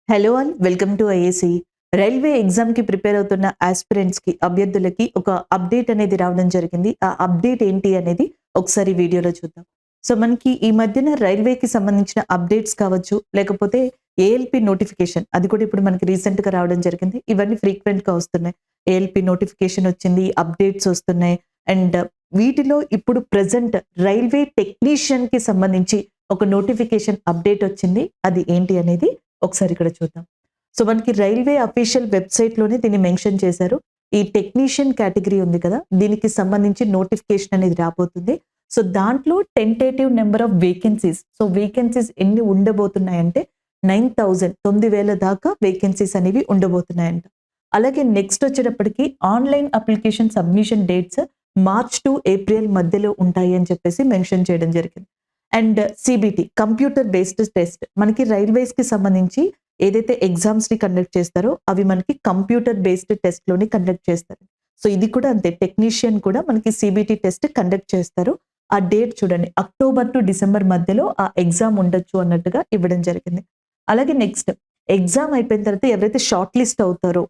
Hello all welcome to IAC. Railway ఎగ్జామ్‌కి prepare అవుతున్న ఆస్పిరెంట్స్‌కి అభ్యర్థులకి ఒక అప్డేట్ అనేది రావడం జరిగింది. ఆ అప్డేట్ ఏంటి అనేది ఒకసారి వీడియోలో చూద్దాం. సో, మనకి ఈ మధ్యన రైల్వేకి సంబంధించిన అప్డేట్స్ కావచ్చు, లేకపోతే ఏఎల్‌పీ నోటిఫికేషన్ అది కూడా ఇప్పుడు మనకి రీసెంట్‌గా రావడం జరిగింది. ఇవన్నీ ఫ్రీక్వెంట్‌గా వస్తున్నాయి. ఏఎల్‌పీ నోటిఫికేషన్ వచ్చింది, అప్డేట్స్ వస్తున్నాయి. అండ్ వీటిలో ఇప్పుడు ప్రెజెంట్ రైల్వే టెక్నీషియన్‌కి సంబంధించి ఒక నోటిఫికేషన్ అప్డేట్ వచ్చింది. అది ఏంటి అనేది ఒకసారి ఇక్కడ చూద్దాం. సో, మనకి రైల్వే అఫీషియల్ వెబ్‌సైట్‌లోనే దీన్ని మెన్షన్ చేశారు. ఈ టెక్నీషియన్ కేటగిరీ ఉంది కదా! దీనికి సంబంధించి నోటిఫికేషన్ అనేది రాబోతుంది. సో, దాంట్లో tentative number of vacancies. So, vacancies ఎన్ని ఉండబోతున్నాయంటే 9,000 దాకా వేకెన్సీస్ అనేవి ఉండబోతున్నాయంట. అలాగే నెక్స్ట్ వచ్చేటప్పటికి online application submission dates March to April మధ్యలో ఉంటాయి అని చెప్పేసి మెన్షన్ చేయడం జరిగింది. And CBT computer based test మనకి రైల్వేస్‌కి సంబంధించి ఏదైతే ఎగ్జామ్స్‌ని కండక్ట్ చేస్తారో అవి మనకి కంప్యూటర్ బేస్డ్ టెస్ట్‌లోని కండక్ట్ చేస్తారు. సో, ఇది కూడా అంతే టెక్నీషియన్ కూడా మనకి సీబీటీ టెస్ట్ కండక్ట్ చేస్తారు. ఆ డేట్ చూడండి అక్టోబర్ టు డిసెంబర్ మధ్యలో ఆ ఎగ్జామ్ ఉండొచ్చు అన్నట్టుగా ఇవ్వడం జరిగింది. అలాగే నెక్స్ట్ ఎగ్జామ్ అయిపోయిన తర్వాత ఎవరైతే షార్ట్ లిస్ట్ అవుతారో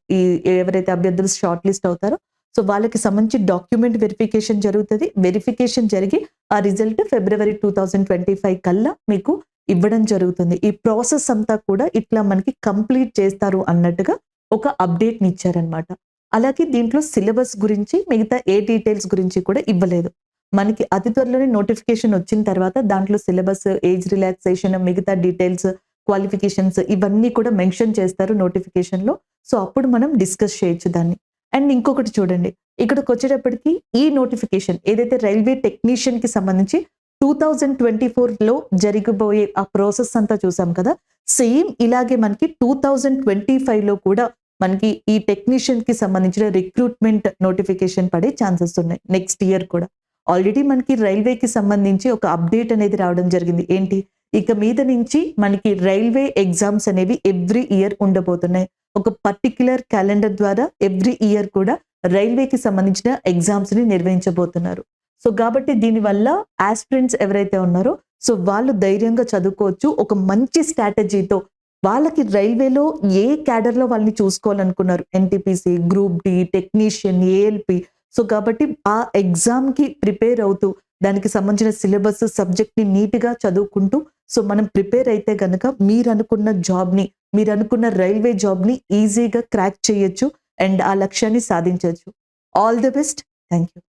ఎవరైతే అభ్యర్థులు షార్ట్ లిస్ట్ అవుతారో సో, వాళ్ళకి సంబంధించి డాక్యుమెంట్ వెరిఫికేషన్ జరుగుతది. వెరిఫికేషన్ జరిగి ఆ రిజల్ట్ ఫిబ్రవరి 2025 కల్లా మీకు ఇవ్వడం జరుగుతుంది. ఈ ప్రాసెస్ అంతా కూడా ఇట్లా మనకి కంప్లీట్ చేస్తారు అన్నట్టుగా ఒక అప్డేట్‌ని ఇచ్చారనమాట. అలాగే దీంట్లో సిలబస్ గురించి మిగతా ఏ డీటెయిల్స్ గురించి కూడా ఇవ్వలేదు. మనకి అతి త్వరలోనే నోటిఫికేషన్ వచ్చిన తర్వాత దాంట్లో సిలబస్, ఏజ్ రిలాక్సేషన్, మిగతా డీటెయిల్స్, క్వాలిఫికేషన్స్ ఇవన్నీ కూడా మెన్షన్ చేస్తారు నోటిఫికేషన్‌లో. సో, అప్పుడు మనం డిస్కస్ చేయొచ్చు దాన్ని. అండ్ ఇంకొకటి చూడండి. ఇక్కడికొచ్చేటప్పటికి ఈ నోటిఫికేషన్ ఏదైతే రైల్వే టెక్నీషియన్‌కి సంబంధించి 2024లో జరగబోయే ఆ ప్రాసెస్ అంతా చూసాం కదా! సేమ్ ఇలాగే మనకి 2025లో కూడా మనకి ఈ టెక్నీషియన్‌కి సంబంధించిన రిక్రూట్‌మెంట్ నోటిఫికేషన్ పడే ఛాన్సెస్ ఉన్నాయి. నెక్స్ట్ ఇయర్ కూడా. ఆల్రెడీ మనకి రైల్వేకి సంబంధించి ఒక అప్డేట్ అనేది రావడం జరిగింది. ఏంటి? ఇక మీద నుంచి మనకి రైల్వే ఎగ్జామ్స్ అనేవి ఎవ్రీ ఇయర్ ఉండబోతున్నాయి. ఒక పర్టిక్యులర్ క్యాలెండర్ ద్వారా ఎవ్రీ ఇయర్ కూడా రైల్వేకి సంబంధించిన ఎగ్జామ్స్‌ని నిర్వహించబోతున్నారు. సో, కాబట్టి దీనివల్ల యాస్పిరెంట్స్ ఎవరైతే ఉన్నారో సో, వాళ్ళు ధైర్యంగా చదువుకోవచ్చు. ఒక మంచి స్ట్రాటజీతో వాళ్ళకి రైల్వేలో ఏ క్యాడర్‌లో వాళ్ళని చూసుకోవాలనుకున్నారు. NTPC, group D, technician, ALP. So, కాబట్టి ఆ ఎగ్జామ్‌కి ప్రిపేర్ అవుతూ దానికి సంబంధించిన సిలబస్, సబ్జెక్ట్‌ని నీట్‌గా చదువుకుంటూ సో, మనం ప్రిపేర్ అయితే గనక మీరనుకున్న రైల్వే జాబ్‌ని ఈజీగా క్రాక్ చేయొచ్చు. అండ్ ఆ లక్ష్యాన్ని సాధించొచ్చు. All the best. Thank you.